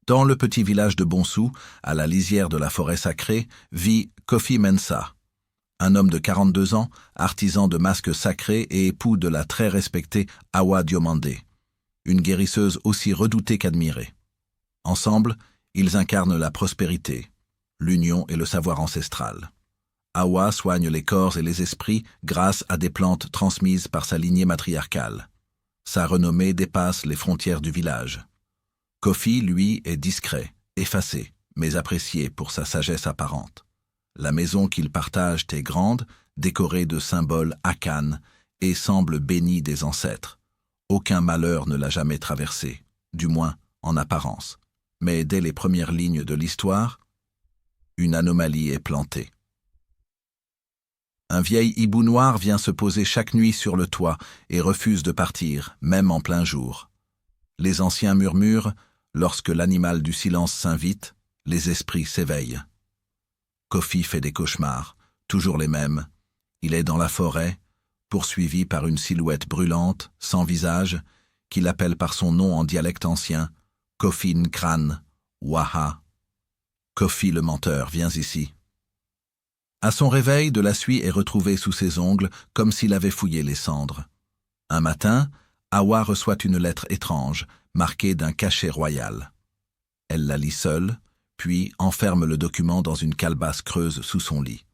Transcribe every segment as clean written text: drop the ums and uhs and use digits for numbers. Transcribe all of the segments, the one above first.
Dans le petit village de Bonsou, à la lisière de la forêt sacrée, vit Kofi Mensa, un homme de 42 ans, artisan de masques sacrés et époux de la très respectée Awa Diomandé, une guérisseuse aussi redoutée qu'admirée. Ensemble, ils incarnent la prospérité, l'union et le savoir ancestral. Awa soigne les corps et les esprits grâce à des plantes transmises par sa lignée matriarcale. Sa renommée dépasse les frontières du village. Kofi, lui, est discret, effacé, mais apprécié pour sa sagesse apparente. La maison qu'ils partagent est grande, décorée de symboles Akan, et semble bénie des ancêtres. Aucun malheur ne l'a jamais traversée, du moins en apparence. Mais dès les premières lignes de l'histoire, une anomalie est plantée. Un vieil hibou noir vient se poser chaque nuit sur le toit et refuse de partir, même en plein jour. Les anciens murmurent, lorsque l'animal du silence s'invite, les esprits s'éveillent. Kofi fait des cauchemars, toujours les mêmes. Il est dans la forêt, poursuivi par une silhouette brûlante, sans visage, qui l'appelle par son nom en dialecte ancien, Kofi Nkran, Waha. Kofi le menteur, viens ici. À son réveil, de la suie est retrouvée sous ses ongles, comme s'il avait fouillé les cendres. Un matin, Awa reçoit une lettre étrange, marquée d'un cachet royal. Elle la lit seule, puis enferme le document dans une calebasse creuse sous son lit.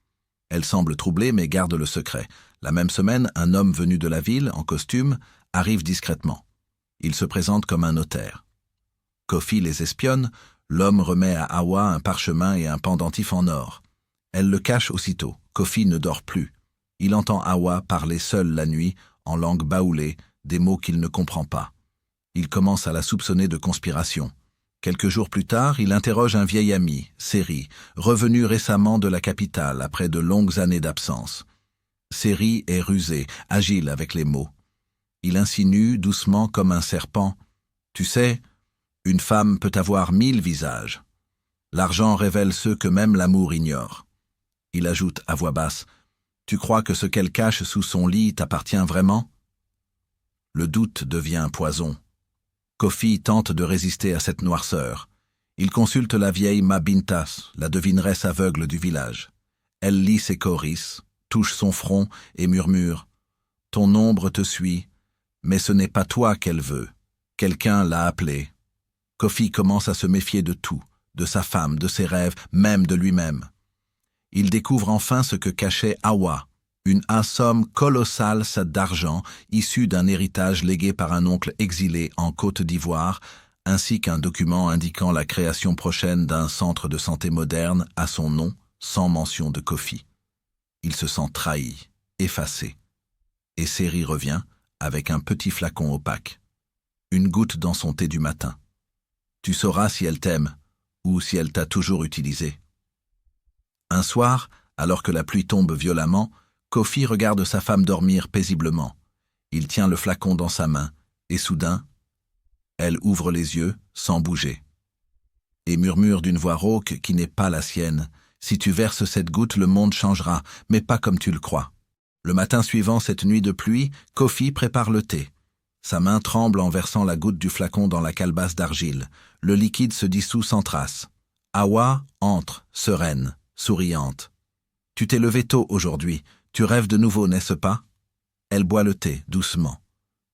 Elle semble troublée mais garde le secret. La même semaine, un homme venu de la ville, en costume, arrive discrètement. Il se présente comme un notaire. Kofi les espionne, l'homme remet à Awa un parchemin et un pendentif en or. Elle le cache aussitôt. Kofi ne dort plus. Il entend Awa parler seul la nuit, en langue baoulée, des mots qu'il ne comprend pas. Il commence à la soupçonner de conspiration. Quelques jours plus tard, il interroge un vieil ami, Seri, revenu récemment de la capitale après de longues années d'absence. Seri est rusé, agile avec les mots. Il insinue, doucement comme un serpent, « Tu sais, une femme peut avoir 1000 visages. L'argent révèle ceux que même l'amour ignore. » Il ajoute à voix basse, « Tu crois que ce qu'elle cache sous son lit t'appartient vraiment ?» Le doute devient poison. Kofi tente de résister à cette noirceur. Il consulte la vieille Mabintas, la devineresse aveugle du village. Elle lit ses choris, touche son front et murmure « Ton ombre te suit, mais ce n'est pas toi qu'elle veut. Quelqu'un l'a appelée. » Kofi commence à se méfier de tout, de sa femme, de ses rêves, même de lui-même. Il découvre enfin ce que cachait Awa, une somme colossale d'argent issue d'un héritage légué par un oncle exilé en Côte d'Ivoire, ainsi qu'un document indiquant la création prochaine d'un centre de santé moderne à son nom, sans mention de Kofi. Il se sent trahi, effacé. Et Seri revient avec un petit flacon opaque. Une goutte dans son thé du matin. Tu sauras si elle t'aime ou si elle t'a toujours utilisé. Un soir, alors que la pluie tombe violemment, Kofi regarde sa femme dormir paisiblement. Il tient le flacon dans sa main, et soudain, elle ouvre les yeux sans bouger. Et murmure d'une voix rauque qui n'est pas la sienne, « Si tu verses cette goutte, le monde changera, mais pas comme tu le crois. » Le matin suivant cette nuit de pluie, Kofi prépare le thé. Sa main tremble en versant la goutte du flacon dans la calebasse d'argile. Le liquide se dissout sans trace. Awa entre, sereine, souriante. « Tu t'es levé tôt aujourd'hui. Tu rêves de nouveau, n'est-ce pas ?» Elle boit le thé, doucement.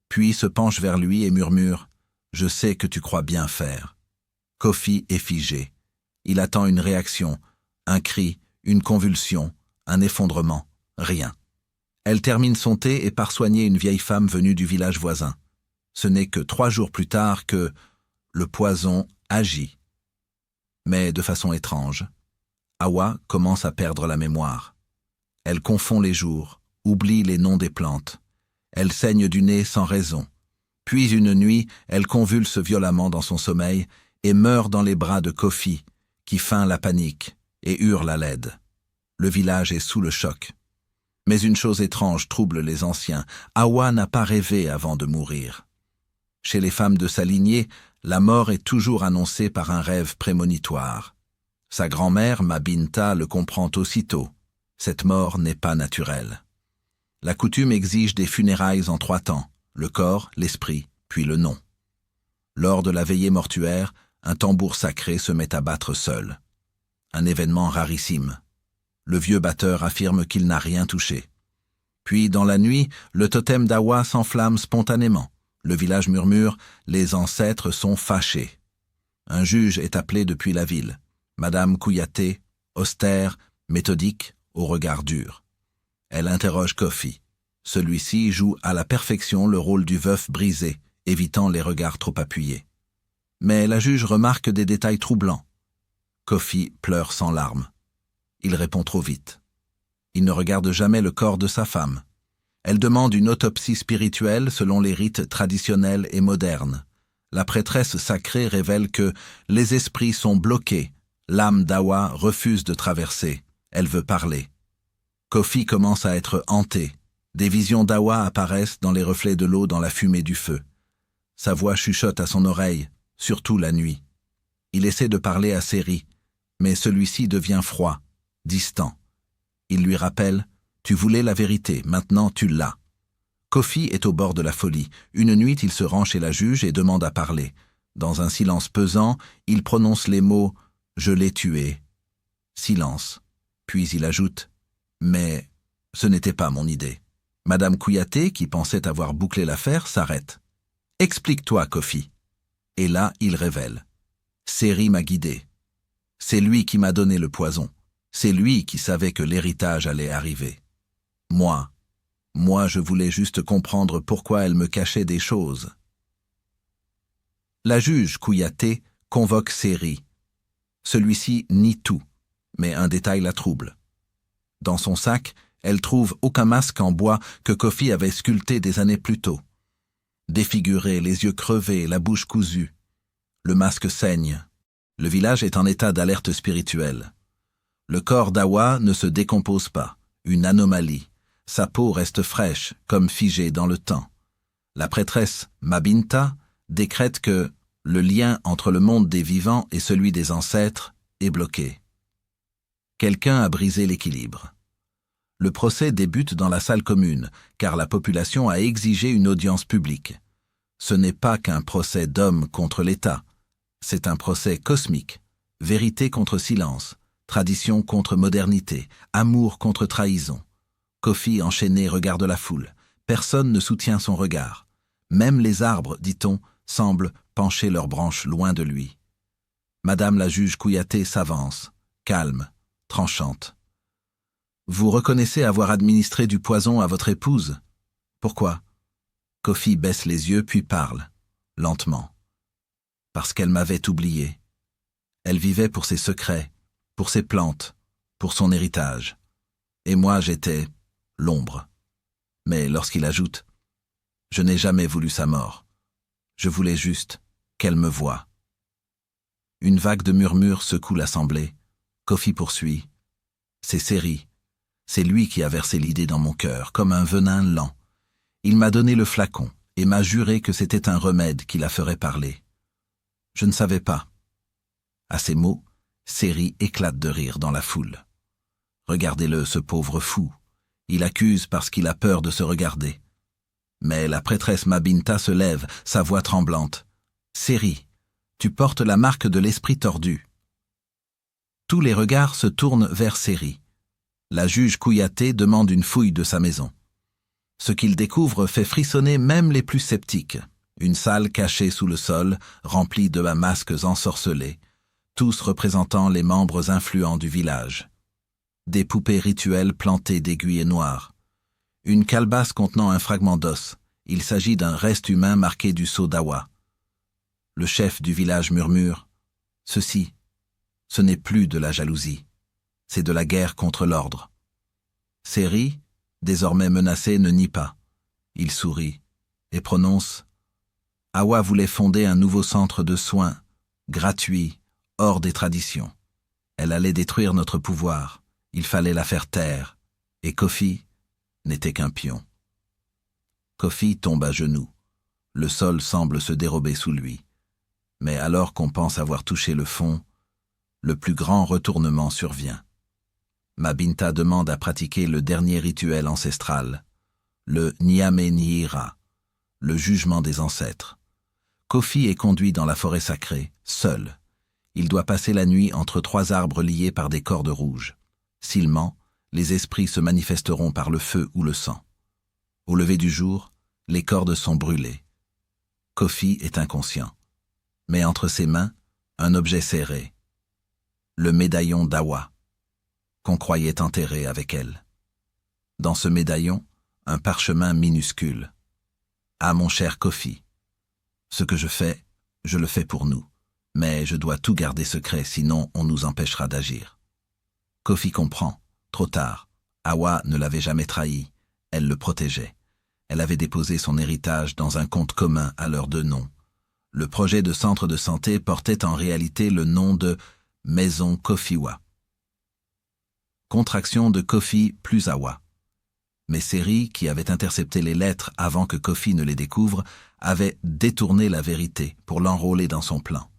Puis se penche vers lui et murmure « Je sais que tu crois bien faire. » Kofi est figé. Il attend une réaction, un cri, une convulsion, un effondrement, rien. Elle termine son thé et part soigner une vieille femme venue du village voisin. Ce n'est que 3 jours plus tard que le poison agit. Mais de façon étrange. Awa commence à perdre la mémoire. Elle confond les jours, oublie les noms des plantes. Elle saigne du nez sans raison. Puis une nuit, elle convulse violemment dans son sommeil et meurt dans les bras de Kofi, qui feint la panique et hurle à l'aide. Le village est sous le choc. Mais une chose étrange trouble les anciens. Awa n'a pas rêvé avant de mourir. Chez les femmes de sa lignée, la mort est toujours annoncée par un rêve prémonitoire. Sa grand-mère, Mabinta, le comprend aussitôt. Cette mort n'est pas naturelle. La coutume exige des funérailles en 3 temps, le corps, l'esprit, puis le nom. Lors de la veillée mortuaire, un tambour sacré se met à battre seul. Un événement rarissime. Le vieux batteur affirme qu'il n'a rien touché. Puis, dans la nuit, le totem d'Awa s'enflamme spontanément. Le village murmure « Les ancêtres sont fâchés ». Un juge est appelé depuis la ville. Madame Kouyaté, austère, méthodique, au regard dur. Elle interroge Kofi. Celui-ci joue à la perfection le rôle du veuf brisé, évitant les regards trop appuyés. Mais la juge remarque des détails troublants. Kofi pleure sans larmes. Il répond trop vite. Il ne regarde jamais le corps de sa femme. Elle demande une autopsie spirituelle selon les rites traditionnels et modernes. La prêtresse sacrée révèle que les esprits sont bloqués. L'âme d'Awa refuse de traverser. Elle veut parler. Kofi commence à être hanté. Des visions d'Awa apparaissent dans les reflets de l'eau dans la fumée du feu. Sa voix chuchote à son oreille, surtout la nuit. Il essaie de parler à Seri, mais celui-ci devient froid, distant. Il lui rappelle « Tu voulais la vérité, maintenant tu l'as ». Kofi est au bord de la folie. Une nuit, il se rend chez la juge et demande à parler. Dans un silence pesant, il prononce les mots « Je l'ai tué ». Silence. Puis il ajoute « Mais ce n'était pas mon idée ». Madame Kouyaté, qui pensait avoir bouclé l'affaire, s'arrête. « Explique-toi, Kofi ». Et là, il révèle. « Seri m'a guidé. C'est lui qui m'a donné le poison. C'est lui qui savait que l'héritage allait arriver. Moi, je voulais juste comprendre pourquoi elle me cachait des choses. » La juge Kouyaté convoque Seri. Celui-ci nie tout, mais un détail la trouble. Dans son sac, elle trouve aucun masque en bois que Kofi avait sculpté des années plus tôt. Défiguré, les yeux crevés, la bouche cousue. Le masque saigne. Le village est en état d'alerte spirituelle. Le corps d'Awa ne se décompose pas, une anomalie. Sa peau reste fraîche, comme figée dans le temps. La prêtresse Mabinta décrète que le lien entre le monde des vivants et celui des ancêtres est bloqué. Quelqu'un a brisé l'équilibre. Le procès débute dans la salle commune, car la population a exigé une audience publique. Ce n'est pas qu'un procès d'homme contre l'État. C'est un procès cosmique, vérité contre silence, tradition contre modernité, amour contre trahison. Kofi, enchaîné, regarde la foule. Personne ne soutient son regard. Même les arbres, dit-on, semblent pencher leurs branches loin de lui. Madame la juge Kouyaté s'avance, calme, tranchante. « Vous reconnaissez avoir administré du poison à votre épouse ? Pourquoi ?» Kofi baisse les yeux puis parle, lentement. « Parce qu'elle m'avait oublié. Elle vivait pour ses secrets, pour ses plantes, pour son héritage. Et moi, j'étais l'ombre. » Mais lorsqu'il ajoute « Je n'ai jamais voulu sa mort. Je voulais juste qu'elle me voie. » Une vague de murmures secoue l'assemblée. Kofi poursuit. « C'est Seri. C'est lui qui a versé l'idée dans mon cœur, comme un venin lent. Il m'a donné le flacon et m'a juré que c'était un remède qui la ferait parler. Je ne savais pas. » À ces mots, Seri éclate de rire dans la foule. Regardez-le, ce pauvre fou. Il accuse parce qu'il a peur de se regarder. Mais la prêtresse Mabinta se lève, sa voix tremblante. « Seri, tu portes la marque de l'esprit tordu. » Tous les regards se tournent vers Seri. La juge Kouyaté demande une fouille de sa maison. Ce qu'il découvre fait frissonner même les plus sceptiques. Une salle cachée sous le sol, remplie de masques ensorcelés, tous représentant les membres influents du village. Des poupées rituelles plantées d'aiguilles noires. Une calebasse contenant un fragment d'os. Il s'agit d'un reste humain marqué du sceau d'Awa. Le chef du village murmure « Ceci, ce n'est plus de la jalousie. C'est de la guerre contre l'ordre. » Seri, désormais menacé, ne nie pas. Il sourit et prononce « Awa voulait fonder un nouveau centre de soins, gratuit, hors des traditions. Elle allait détruire notre pouvoir. Il fallait la faire taire. Et Kofi n'était qu'un pion. » Kofi tombe à genoux. Le sol semble se dérober sous lui. Mais alors qu'on pense avoir touché le fond, le plus grand retournement survient. Mabinta demande à pratiquer le dernier rituel ancestral, le Nyame Nyira, le jugement des ancêtres. Kofi est conduit dans la forêt sacrée, seul. Il doit passer la nuit entre 3 arbres liés par des cordes rouges. S'il ment, les esprits se manifesteront par le feu ou le sang. Au lever du jour, les cordes sont brûlées. Kofi est inconscient. Mais entre ses mains, un objet serré. Le médaillon d'Awa, qu'on croyait enterré avec elle. Dans ce médaillon, un parchemin minuscule. « Ah, mon cher Kofi, ce que je le fais pour nous, mais je dois tout garder secret, sinon on nous empêchera d'agir. » Kofi comprend, trop tard. Awa ne l'avait jamais trahi, elle le protégeait. Elle avait déposé son héritage dans un compte commun à leurs 2 noms. Le projet de centre de santé portait en réalité le nom de Maison Kofiwa. Contraction de Kofi plus Awa. Mais Seri, qui avait intercepté les lettres avant que Kofi ne les découvre, avait détourné la vérité pour l'enrôler dans son plan.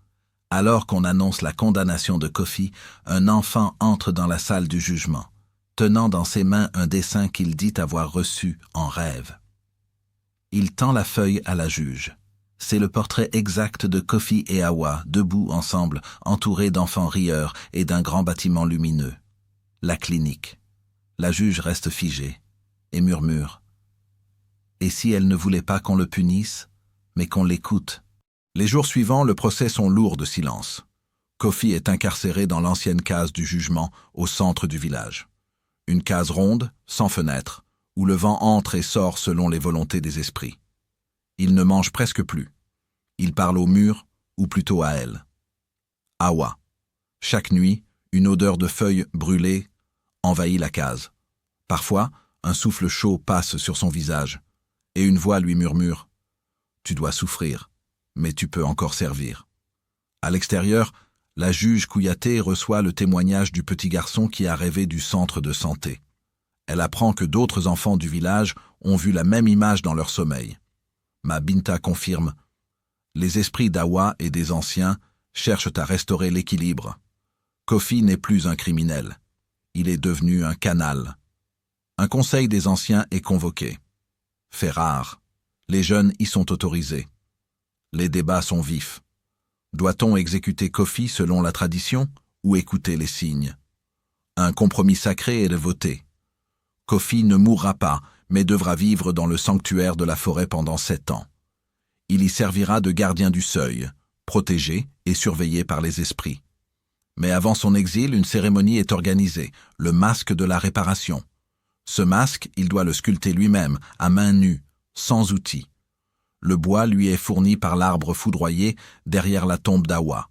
Alors qu'on annonce la condamnation de Kofi, un enfant entre dans la salle du jugement, tenant dans ses mains un dessin qu'il dit avoir reçu en rêve. Il tend la feuille à la juge. C'est le portrait exact de Kofi et Awa, debout ensemble, entourés d'enfants rieurs et d'un grand bâtiment lumineux. La clinique. La juge reste figée et murmure. Et si elle ne voulait pas qu'on le punisse, mais qu'on l'écoute? Les jours suivants, le procès sont lourds de silence. Kofi est incarcéré dans l'ancienne case du jugement, au centre du village. Une case ronde, sans fenêtre, où le vent entre et sort selon les volontés des esprits. Il ne mange presque plus. Il parle au mur, ou plutôt à elle. Awa. Chaque nuit, une odeur de feuilles brûlées envahit la case. Parfois, un souffle chaud passe sur son visage, et une voix lui murmure « Tu dois souffrir, mais tu peux encore servir. » À l'extérieur, la juge Kouyaté reçoit le témoignage du petit garçon qui a rêvé du centre de santé. Elle apprend que d'autres enfants du village ont vu la même image dans leur sommeil. Ma Binta confirme « Les esprits d'Awa et des anciens cherchent à restaurer l'équilibre. Kofi n'est plus un criminel. Il est devenu un canal. » Un conseil des anciens est convoqué. Fait rare. Les jeunes y sont autorisés. Les débats sont vifs. Doit-on exécuter Kofi selon la tradition ou écouter les signes? Un compromis sacré est de voter. Kofi ne mourra pas, mais devra vivre dans le sanctuaire de la forêt pendant 7 ans. Il y servira de gardien du seuil, protégé et surveillé par les esprits. Mais avant son exil, une cérémonie est organisée, le masque de la réparation. Ce masque, il doit le sculpter lui-même, à main nue, sans outils. Le bois lui est fourni par l'arbre foudroyé derrière la tombe d'Awa.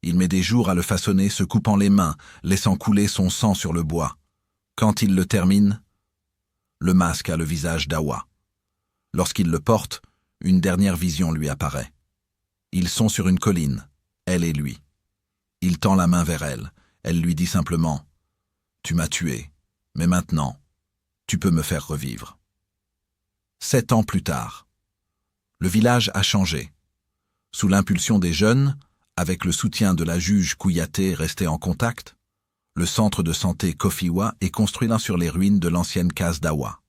Il met des jours à le façonner, se coupant les mains, laissant couler son sang sur le bois. Quand il le termine, le masque a le visage d'Awa. Lorsqu'il le porte, une dernière vision lui apparaît. Ils sont sur une colline, elle et lui. Il tend la main vers elle. Elle lui dit simplement « Tu m'as tué, mais maintenant, tu peux me faire revivre. » 7 ans plus tard, le village a changé. Sous l'impulsion des jeunes, avec le soutien de la juge Kouyaté restée en contact, le centre de santé Kofiwa est construit sur les ruines de l'ancienne case d'Awa.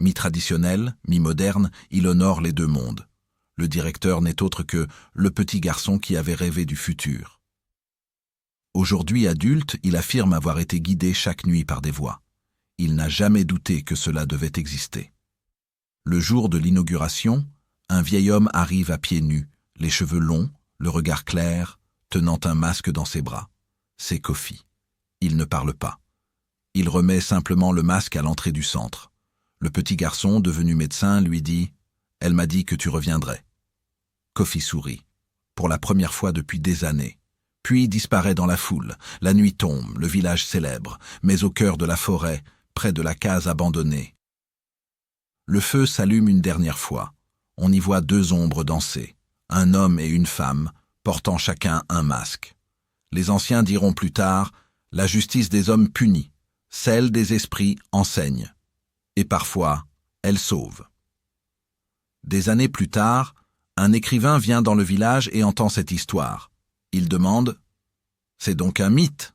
Mi-traditionnel, mi-moderne, il honore les 2 mondes. Le directeur n'est autre que le petit garçon qui avait rêvé du futur. Aujourd'hui adulte, il affirme avoir été guidé chaque nuit par des voix. Il n'a jamais douté que cela devait exister. Le jour de l'inauguration, un vieil homme arrive à pieds nus, les cheveux longs, le regard clair, tenant un masque dans ses bras. C'est Kofi. Il ne parle pas. Il remet simplement le masque à l'entrée du centre. Le petit garçon, devenu médecin, lui dit « Elle m'a dit que tu reviendrais. » Kofi sourit, pour la première fois depuis des années. Puis disparaît dans la foule. La nuit tombe, le village célèbre, mais au cœur de la forêt, près de la case abandonnée. Le feu s'allume une dernière fois. On y voit 2 ombres danser, un homme et une femme, portant chacun un masque. Les anciens diront plus tard, la justice des hommes punit, celle des esprits enseigne. Et parfois, elle sauve. Des années plus tard, un écrivain vient dans le village et entend cette histoire. Il demande « C'est donc un mythe ?»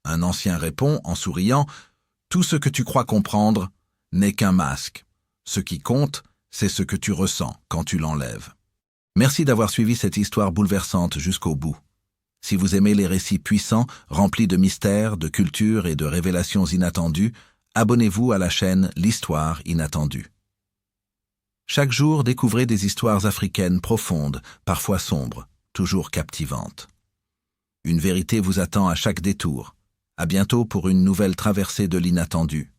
Un ancien répond, en souriant « Tout ce que tu crois comprendre n'est qu'un masque. Ce qui compte, c'est ce que tu ressens quand tu l'enlèves. » Merci d'avoir suivi cette histoire bouleversante jusqu'au bout. Si vous aimez les récits puissants, remplis de mystères, de culture et de révélations inattendues, abonnez-vous à la chaîne L'Histoire inattendue. Chaque jour, découvrez des histoires africaines profondes, parfois sombres, toujours captivantes. Une vérité vous attend à chaque détour. À bientôt pour une nouvelle traversée de l'inattendu.